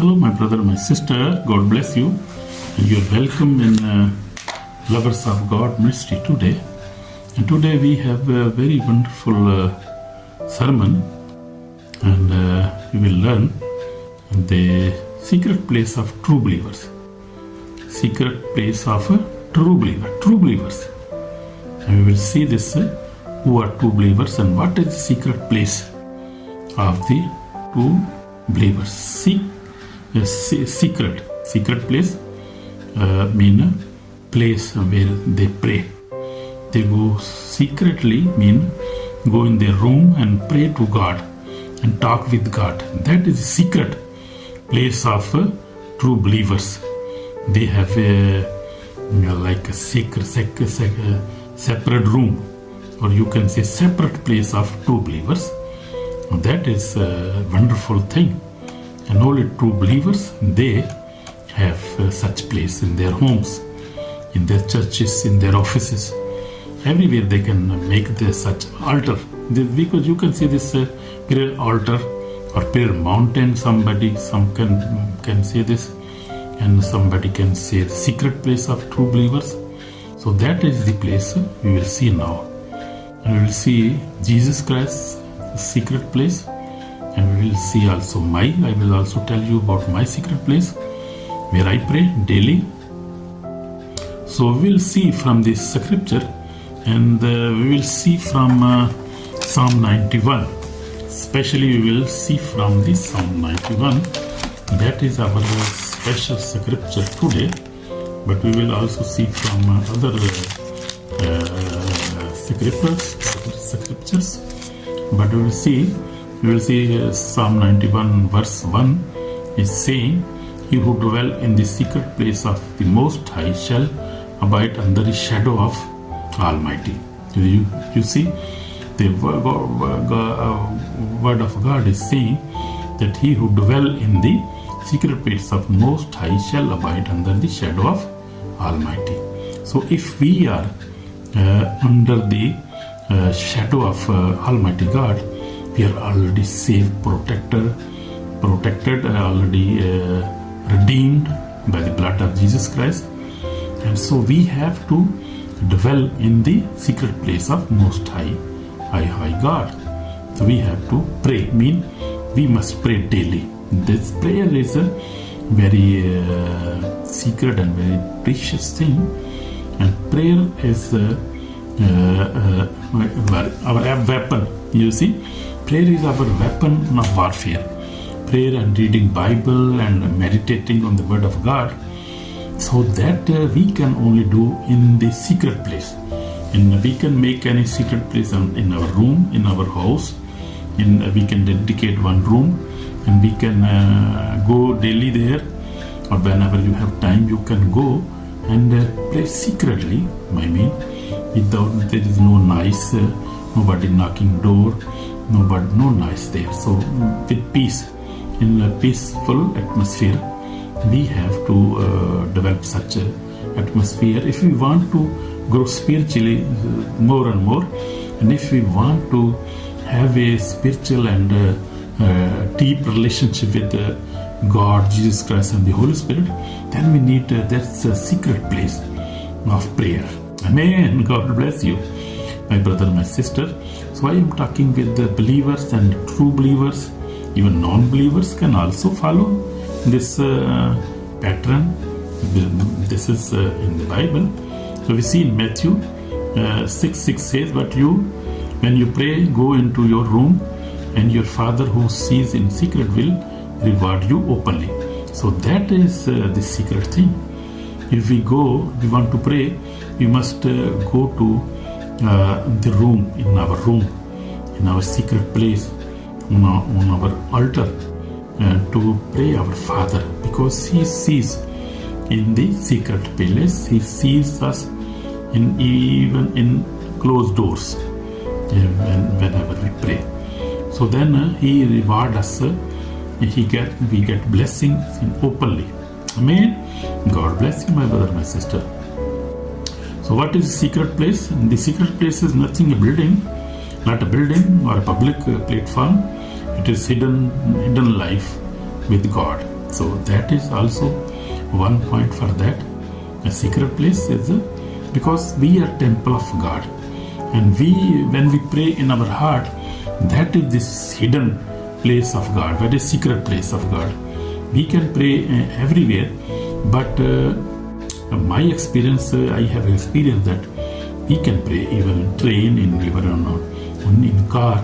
Hello, my brother, my sister. God bless you. And you're welcome in Lovers of God Ministry today. And today we have a very wonderful sermon. And we will learn the secret place of true believers. Secret place of a true believer. True believers. And we will see this, who are true believers and what is the secret place of the true believers. Secret place mean a place where they pray. They go secretly, mean go in their room and pray to God and talk with God. That is the secret place of true believers. They have like a separate room, or you can say separate place of true believers. That is a wonderful thing. And only true believers, they have such place in their homes, in their churches, in their offices. Everywhere they can make such altar. Because you can see this prayer altar or prayer mountain, some can say this, and somebody can say the secret place of true believers. So that is the place we will see now. And we will see Jesus Christ's secret place. And we will see also I will also tell you about my secret place where I pray daily. So we will see from this scripture, and we will see from Psalm 91. Especially we will see from this Psalm 91. That is our special scripture today. But we will also see from other scriptures. But we will see Psalm 91 verse 1 is saying, "He who dwell in the secret place of the Most High shall abide under the shadow of Almighty." You see, the word of God is saying that he who dwell in the secret place of Most High shall abide under the shadow of Almighty. So if we are under the shadow of Almighty God, we are already saved, protected, already redeemed by the blood of Jesus Christ. And so we have to dwell in the secret place of Most High God. So we have to pray, we must pray daily. This prayer is a very secret and very precious thing. And prayer is our weapon, you see. Prayer is our weapon of warfare. Prayer and reading Bible and meditating on the Word of God, so that we can only do in the secret place. And we can make any secret place in our room, in our house. We can dedicate one room, and we can go daily there, or whenever you have time, you can go and pray secretly. Without there is no noise, nobody knocking door. No noise there. So with peace, in a peaceful atmosphere, we have to develop such an atmosphere. If we want to grow spiritually more and more, and if we want to have a spiritual and deep relationship with God, Jesus Christ and the Holy Spirit, then we need that's a secret place of prayer. Amen. God bless you, my brother, my sister. So I am talking with the believers and true believers. Even non-believers can also follow this pattern. This is in the Bible. So we see in Matthew 6:6 says, "But you, when you pray, go into your room, and your Father who sees in secret will reward you openly." So that is the secret thing. If we want to pray, we must go to the room, in our secret place, on our altar, to pray our Father, because He sees in the secret place. He sees us even in closed doors whenever we pray. So then He rewards us. We get blessings openly. Amen. God bless you, my brother, my sister. So what is the secret place? The secret place is nothing not a building or a public platform. It is hidden life with God. So that is also one point for that. A secret place is because we are temple of God, and when we pray in our heart, that is this hidden place of God, very secret place of God. We can pray everywhere, but my experience, I have experienced that we can pray even in train, in car.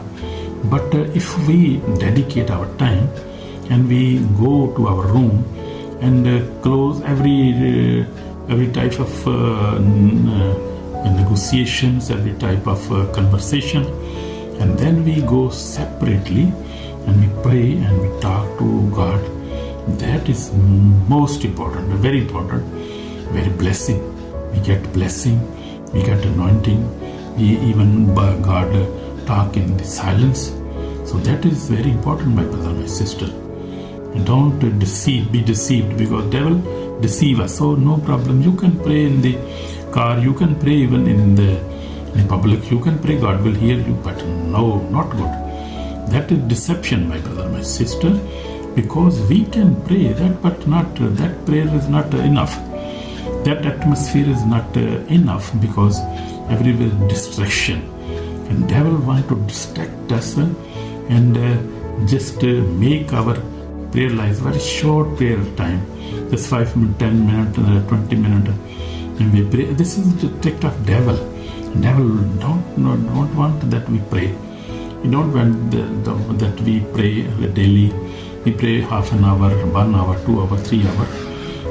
But if we dedicate our time and we go to our room and close every type of negotiations, every type of conversation, and then we go separately and we pray and we talk to God, that is most important, very important, very blessing. We get blessing, we get anointing, we even God talk in the silence. So that is very important, my brother, my sister. Don't be deceived, because devil deceive us. So no problem, you can pray in the car, you can pray even in public, you can pray, God will hear you, but no, not good. That is deception, my brother, my sister, because we can pray that, but not that prayer is not enough. That atmosphere is not enough, because everywhere distraction, and devil want to distract us and just make our prayer life very short prayer time, just 5 minutes, 10 minutes, 20 minutes, and we pray. This is the trick of devil. Devil don't want that we pray. He don't want that we pray daily. We pray half an hour, 1 hour, 2 hours, 3 hours,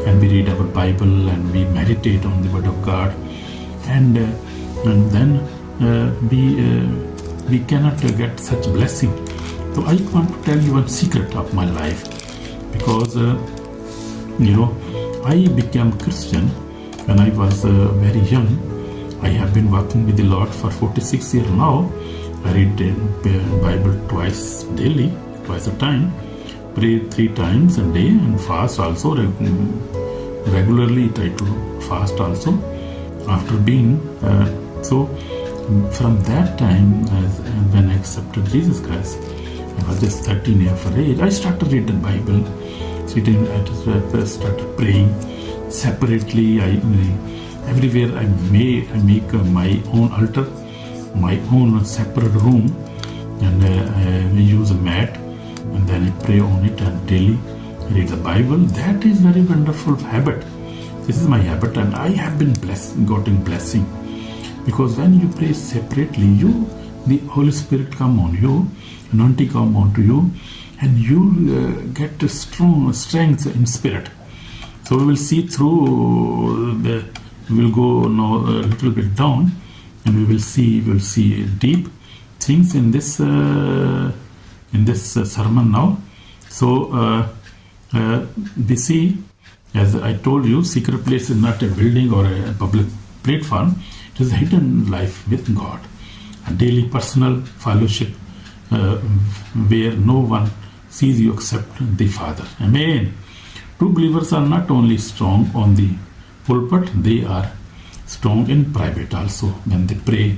and we read our Bible and we meditate on the Word of God, and then we cannot get such blessing. So I want to tell you one secret of my life, because I became Christian when I was very young. I have been walking with the Lord for 46 years now. I read the Bible twice daily, twice a time, pray 3 times a day, and fast also regularly. Try to fast also after being so. From that time, when I accepted Jesus Christ, I was just 13 years of age. I started reading the Bible, I started praying separately. Everywhere I make my own altar, my own separate room, and I use a mat, and then I pray on it and daily read the Bible. That is very wonderful habit. This is my habit, and I have been gotten blessing, because when you pray separately, the Holy Spirit come on you, anointing come onto you, and you get a strong strength in spirit. So we will see through we will go now a little bit down, and we will see deep things in this sermon now. So we see, as I told you, secret place is not a building or a public platform. It is a hidden life with God, a daily personal fellowship where no one sees you except the Father. Amen. True believers are not only strong on the pulpit, they are strong in private also. When they pray,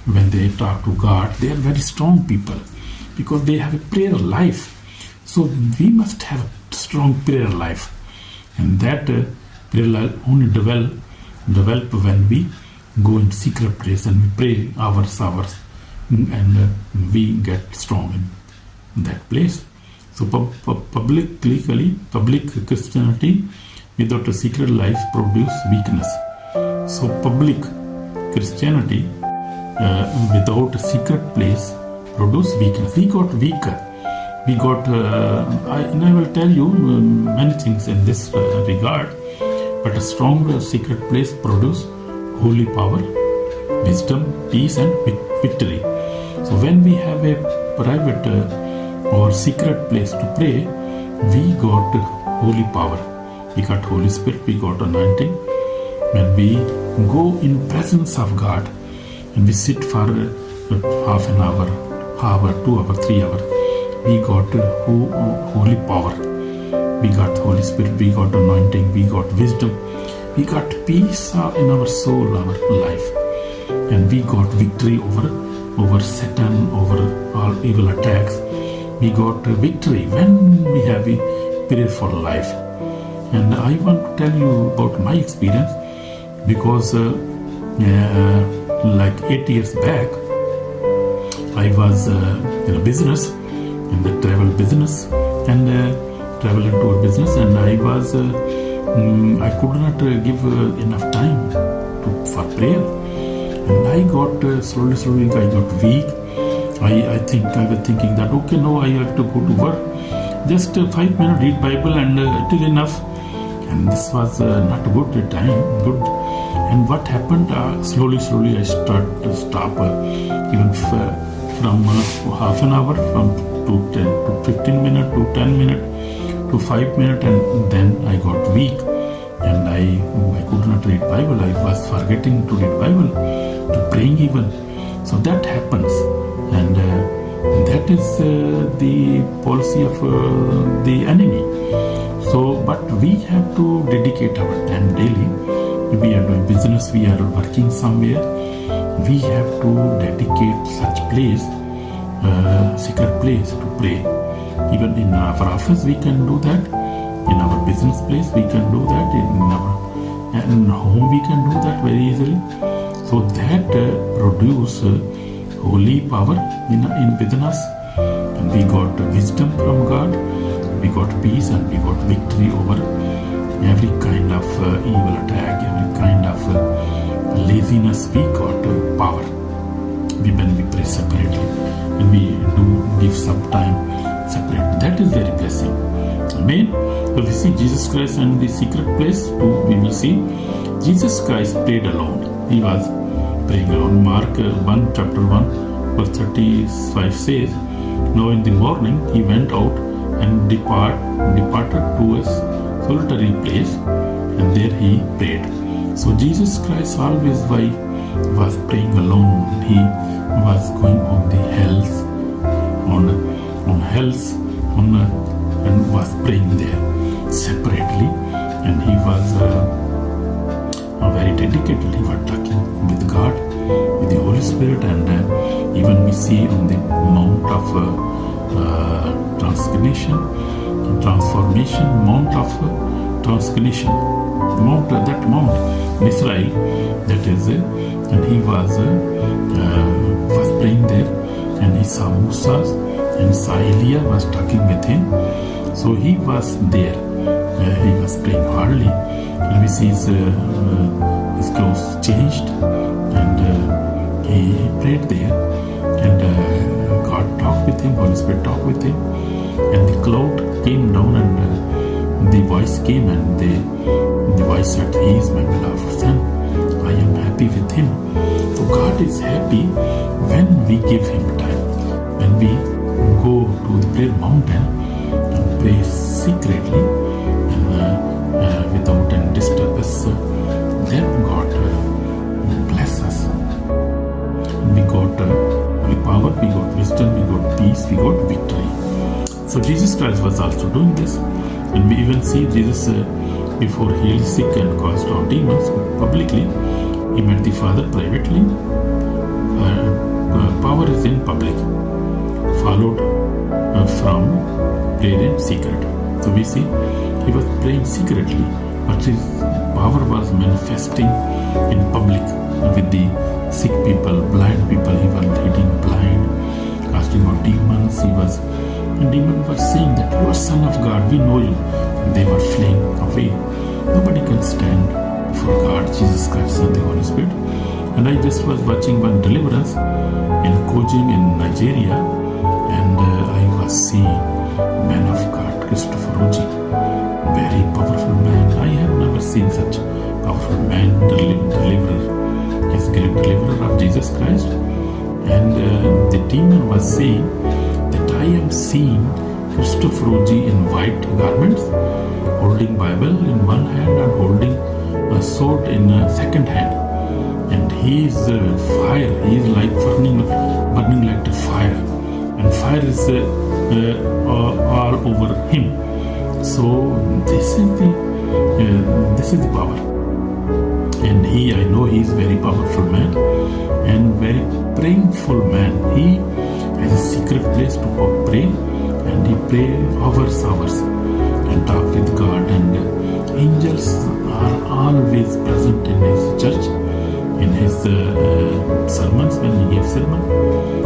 when they talk to God, they are very strong people, because they have a prayer life. So we must have a strong prayer life, and that prayer life only develop when we go in secret place and we pray hours, and we get strong in that place. So public Christianity without a secret life produce weakness. So public Christianity without a secret place produce weakness. We got weaker. We got. I will tell you many things in this regard. But a strong secret place produce holy power, wisdom, peace, and victory. So when we have a private or secret place to pray, we got holy power, we got Holy Spirit, we got anointing. When we go in presence of God and we sit for half an hour, 2 hours, 3 hours, we got holy power, we got Holy Spirit, we got anointing, we got wisdom, we got peace in our soul, our life, and we got victory over Satan, over all evil attacks. We got victory when we have prayer for life. And I want to tell you about my experience, because like 8 years back, I was in a business, in the travel business, and travel and tour business, and I was I could not give enough time for prayer, and I got slowly I got weak. I was thinking that okay, no, I have to go to work, just 5 minutes read Bible and it is enough. And this was not good time, good. And what happened? Slowly I stop even from half an hour, from to 15 minutes to 10 minutes to 5 minutes, and then I got weak, and I could not read Bible. I was forgetting to read Bible, to praying even. So that happens, and that is the policy of the enemy. So, but we have to dedicate our time daily. We are doing business, we are working somewhere. We have to dedicate such place, secret place, to pray. Even in our office, we can do that. In our business place, we can do that. In home, we can do that very easily. So that produce holy power within us, and we got wisdom from God. We got peace, and we got victory over every kind of evil attack, every kind of laziness. We got power when we pray separately, and we do give some time separate. That is very blessing. Amen. So we see Jesus Christ and the secret place too. We will see Jesus Christ prayed alone. He was praying alone. Mark 1 chapter 1 verse 35 says, "Now in the morning he went out and departed to a solitary place, and there he prayed." So Jesus Christ always was praying alone. He was going on the hills, and was praying there separately, and he was very dedicated. He was talking with God, with the Holy Spirit, and even we see on the Mount of transformation, Mount of transformation, that mount in Israel, that is, and he was praying there, and he saw Moses and saw Elijah was talking with him. So he was there. He was praying hardly, and we see his clothes changed, and he prayed there, and God talked with him, Holy Spirit talked with him, and the cloud came down, and the voice came, and the voice said, "He is my beloved son. I am happy with him." So God is happy when we give him time, when we go to the prayer mountain and pray secretly and without any disturbance. Then God bless us. And we got power, we got wisdom, we got peace, we got victory. So Jesus Christ was also doing this, and we even see Jesus before healed sick and cast out demons publicly. He met the Father privately. Power is in public, followed from prayer in secret. So we see he was praying secretly, but his power was manifesting in public with the sick people, blind people. He was healing blind, casting out demons. And demons were saying that you are Son of God, we know you. And they were fleeing away. Nobody can stand before God, Jesus Christ, and the Holy Spirit. And I just was watching one deliverance in Kojim in Nigeria, and I was seeing man of God, Christopher Roji, very powerful man. I have never seen such powerful man, deliverer. He's great deliverer of Jesus Christ. And the demon was saying that I am seeing Christopher Roji in white garments, holding Bible in one hand and holding a sword in a second hand. And he is fire. He is like burning like the fire, and fire is all over him. So this is the power. And I know he is very powerful man and very prayerful man. He has a secret place to pray, and he pray hours, and talk with God. And angels are always present in his church, in his sermons. When he gives sermon,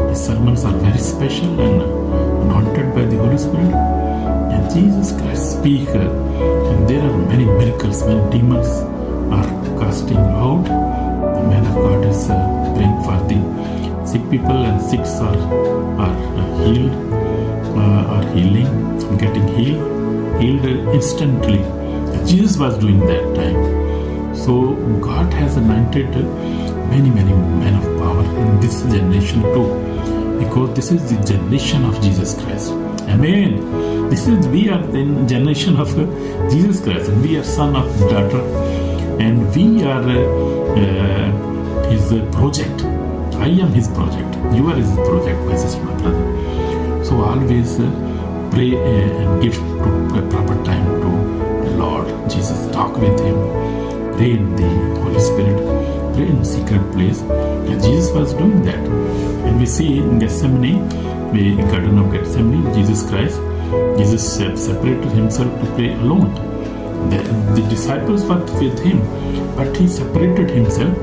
his sermons are very special and anointed by the Holy Spirit. And Jesus Christ speaks, and there are many miracles when demons are casting out. The man of God is praying for the sick people, and sick are healed, are healing, getting healed instantly. Jesus was doing that time. So God has anointed many men of power in this generation too, because this is the generation of Jesus Christ. Amen. We are the generation of Jesus Christ, and we are son of daughter, and we are his project. I am his project. You are his project, my sister, my brother. So always pray and give a proper time to the Lord Jesus. Talk with him. Pray in the Holy Spirit. Pray in secret place. And Jesus was doing that. And we see in Gethsemane, the Garden of Gethsemane, Jesus separated himself to pray alone. The disciples were with him, but he separated himself.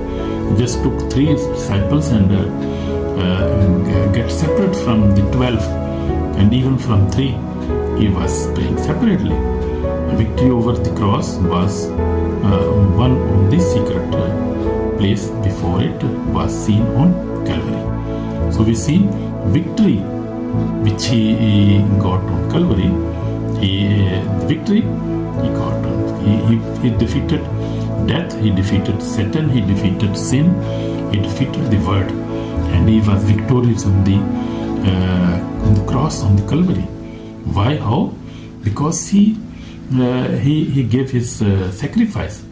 He just took 3 disciples and get separate from the 12, and even from 3 he was praying separately. The victory over the cross was won on the secret place before it was seen on Calvary. So we see victory which he got on Calvary. Victory he got. He defeated death, he defeated Satan, he defeated sin, he defeated the world, and he was victorious on the cross, on the Calvary. Why? How? Because he gave his sacrifice,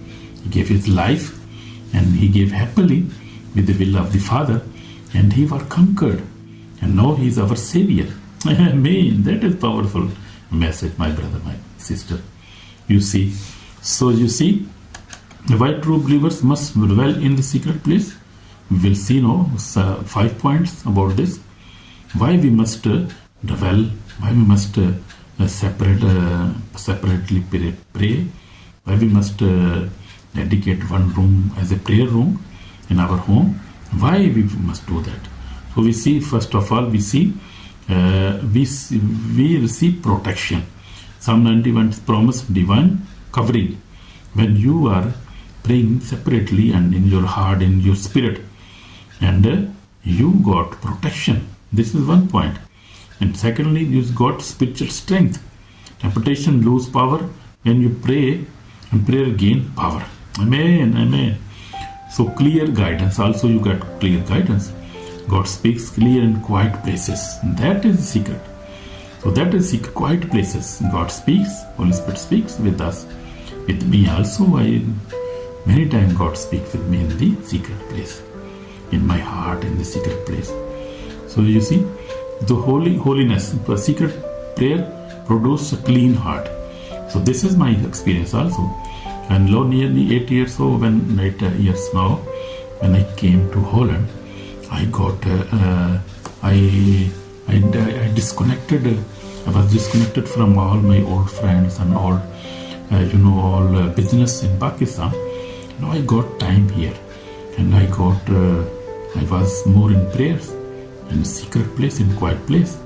he gave his life, and he gave happily with the will of the Father, and he was conquered, and now he is our Savior. Amen. That is powerful message, my brother, my sister. You see, why true believers must dwell in the secret place. We will see now 5 points about this. Why we must dwell, why we must separately pray, why we must dedicate one room as a prayer room in our home. Why we must do that? So we see, first of all, we receive protection. Psalm 91 promise divine covering. When you are praying separately and in your heart, in your spirit, and you got protection. This is one point. And secondly, you got spiritual strength. Temptation lose power when you pray, and prayer gain power. Amen. Amen. So clear guidance. Also you got clear guidance. God speaks clear in quiet places. That is the secret. So that is secret, quiet places. God speaks. Holy Spirit speaks with us. With me also. Many times God speaks with me in the secret place. In my heart, in the secret place. So you see, the holiness, the secret prayer produces a clean heart. So this is my experience also. And nearly 8 years old, when I came to Holland, I got I disconnected. I was disconnected from all my old friends and all business in Pakistan. Now I got time here, and I was more in prayers, in a secret place, in quiet place,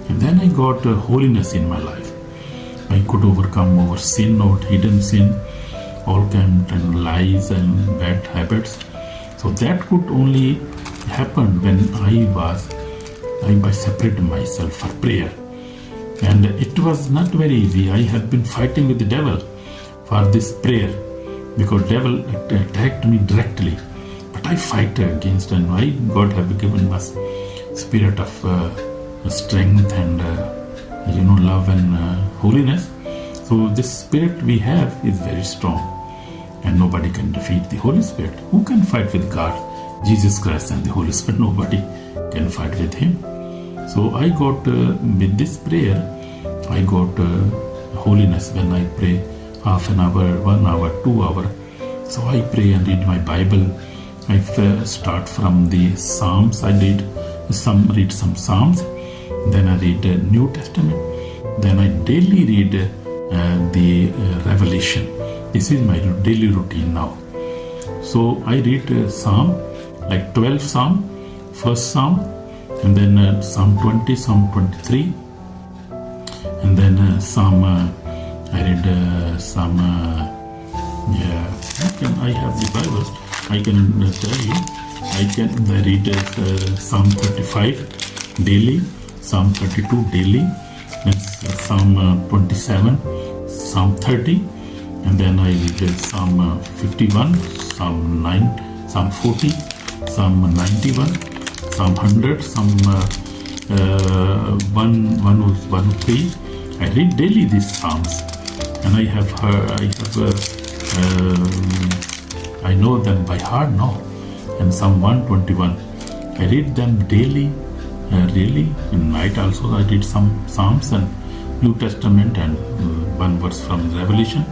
and then I got holiness in my life. I could overcome over sin or hidden sin, all kind of lies and bad habits. So that could only happen when I separated myself for prayer. And it was not very easy. I have been fighting with the devil for this prayer, because devil attacked me directly. But I fight against, and why God have given us spirit of strength and love and holiness. So this spirit we have is very strong, and nobody can defeat the Holy Spirit. Who can fight with God? Jesus Christ and the Holy Spirit. Nobody can fight with him. So I got with this prayer, I got holiness when I pray half an hour, 1 hour, 2 hours. So I pray and read my Bible. I start from the Psalms. I read some Psalms. Then I read the New Testament. Then I daily read the revelation. This is my daily routine now. So I read Psalm, like 12 Psalm, first Psalm, and then Psalm 20, Psalm 23, and then I read Psalm, I have the Bible, I can tell you, I read Psalm 35 daily, Psalm 32 daily, and Psalm 27, Psalm 30, and then I read Psalm 51, Psalm 9, Psalm 40, Psalm 91, Psalm 100, Psalm 103. I read daily these Psalms, and I know them by heart now. And Psalm 121, I read them daily, really. In night also I read some Psalms and New Testament and one verse from Revelation.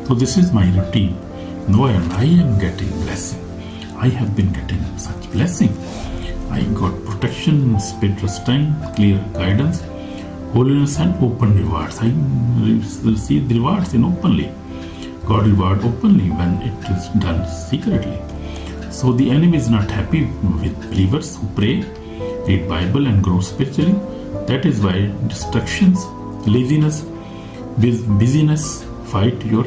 So this is my routine. No, and I am getting blessing. I have been getting such blessing. I got protection, spiritual strength, clear guidance, holiness and open rewards. I receive the rewards in openly. God reward openly when it is done secretly. So the enemy is not happy with believers who pray, read Bible and grow spiritually. That is why distractions, laziness, busyness fight your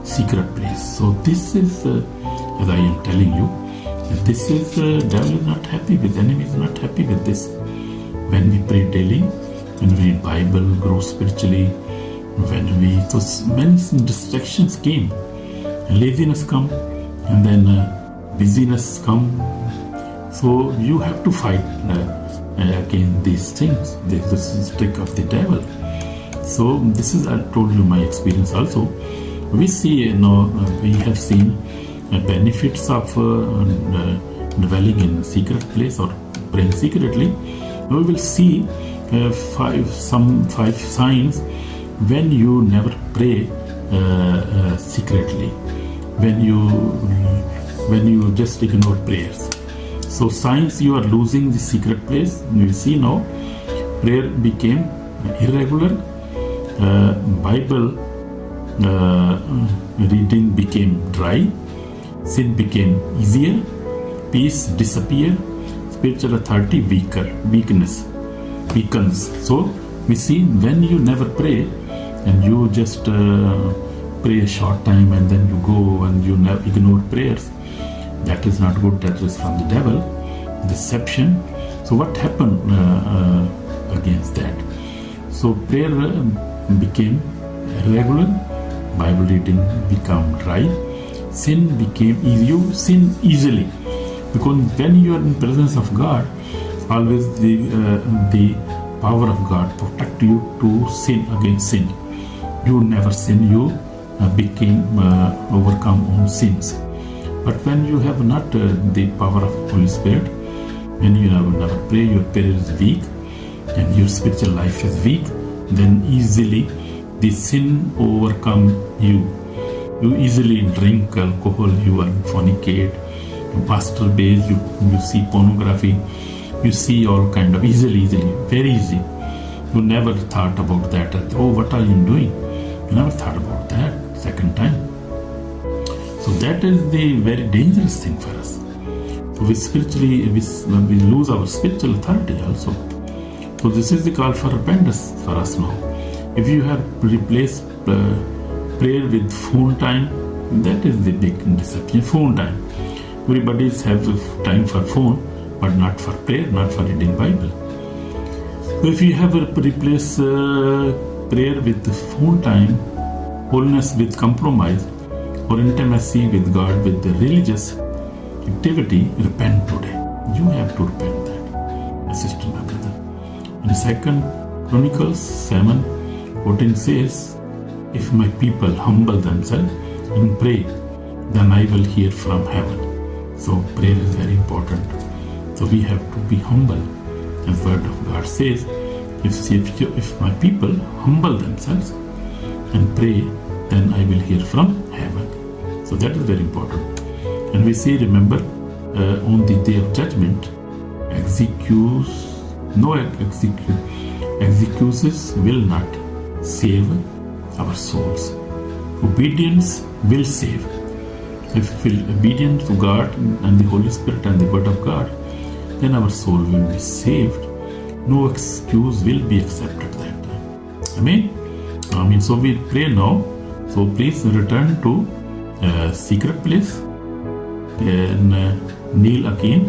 secret place. So this is, as I am telling you, this is, devil is not happy with, enemy is not happy with this. When we pray daily, when we read Bible, grow spiritually, so many distractions came, laziness come, and then busyness come. So you have to fight against these things. This is the trick of the devil. So this is, I told you my experience also. We see, we have seen benefits of dwelling in secret place or praying secretly. We will see five signs when you never pray secretly, when you just ignore prayers. So signs you are losing the secret place. You see now, prayer became irregular, Bible reading became dry, sin became easier, peace disappeared, spiritual authority weakens. So we see when you never pray and you just pray a short time and then you go and you ignore prayers, that is not good. That is from the devil, deception. So what happened against that? So prayer became irregular, Bible reading became dry, sin became easy. You sin easily because when you are in presence of God, always the power of God protect you to sin against sin. You never sin. You became overcome on sins. But when you have not the power of Holy Spirit, when you never pray, your prayer is weak and your spiritual life is weak, then easily the sin overcome you. You easily drink alcohol, you fornicate, you masturbate, you see pornography, you see all kind of easily, very easy. You never thought about that. Oh, what are you doing? You never thought about that second time. So that is the very dangerous thing for us. So we lose our spiritual authority also. So this is the call for repentance for us now. If you have replaced prayer with phone time, that is the big deception. Phone time. Everybody have time for phone, but not for prayer, not for reading Bible. So if you have replaced prayer with phone time, holiness with compromise, or intimacy with God with the religious activity, repent today. You have to repent that, my sister, my brother. In 2 Chronicles 7:14 says, if my people humble themselves and pray, then I will hear from heaven. So prayer is very important. So we have to be humble. As the word of God says, if my people humble themselves and pray, then I will hear from heaven. So that is very important. And we say, remember, on the day of judgment, excuses will not save our souls. Obedience will save. If we are obedient to God and the Holy Spirit and the Word of God, then our soul will be saved. No excuse will be accepted that time. Amen. So we pray now. So please return to secret place and kneel again.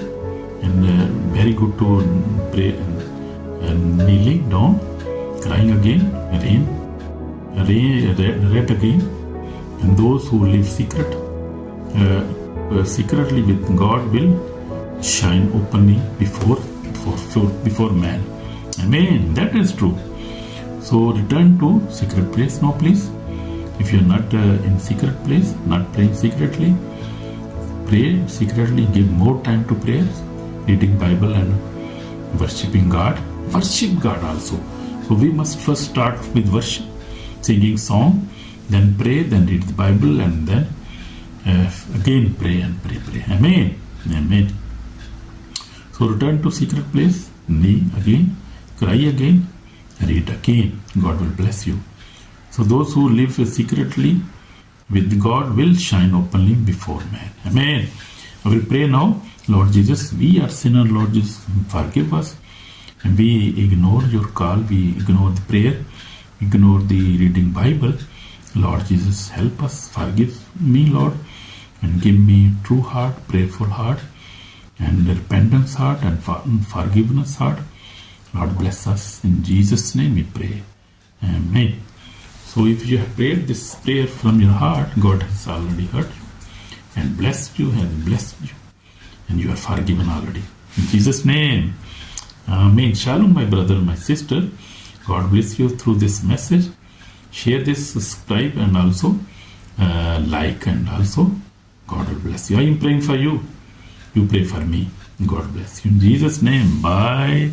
And very good to pray and kneeling down, crying again, read again. And those who live secretly with God will shine openly before man. Amen. That is true. So return to secret place now, please. If you are not in secret place, not praying secretly, pray secretly. Give more time to prayers, reading Bible and worshipping God. Worship God also. So we must first start with worship, singing song, then pray, then read the Bible, and then again pray and pray. Amen. Amen. So return to secret place, kneel again, cry again, read again. God will bless you. So those who live secretly with God will shine openly before man. Amen. I will pray now. Lord Jesus, we are sinners. Lord Jesus, forgive us. And we ignore your call. We ignore the prayer. Ignore the reading Bible. Lord Jesus, help us. Forgive me, Lord. And give me true heart, prayerful heart, and repentance heart, and forgiveness heart. Lord, bless us. In Jesus' name we pray. Amen. So if you have prayed this prayer from your heart, God has already heard you and blessed you and blessed you. And you are forgiven already. In Jesus' name. Amen. Shalom, my brother, my sister. God bless you through this message. Share this, subscribe, and also like, and also God will bless you. I am praying for you. You pray for me. God bless you. In Jesus' name. Bye.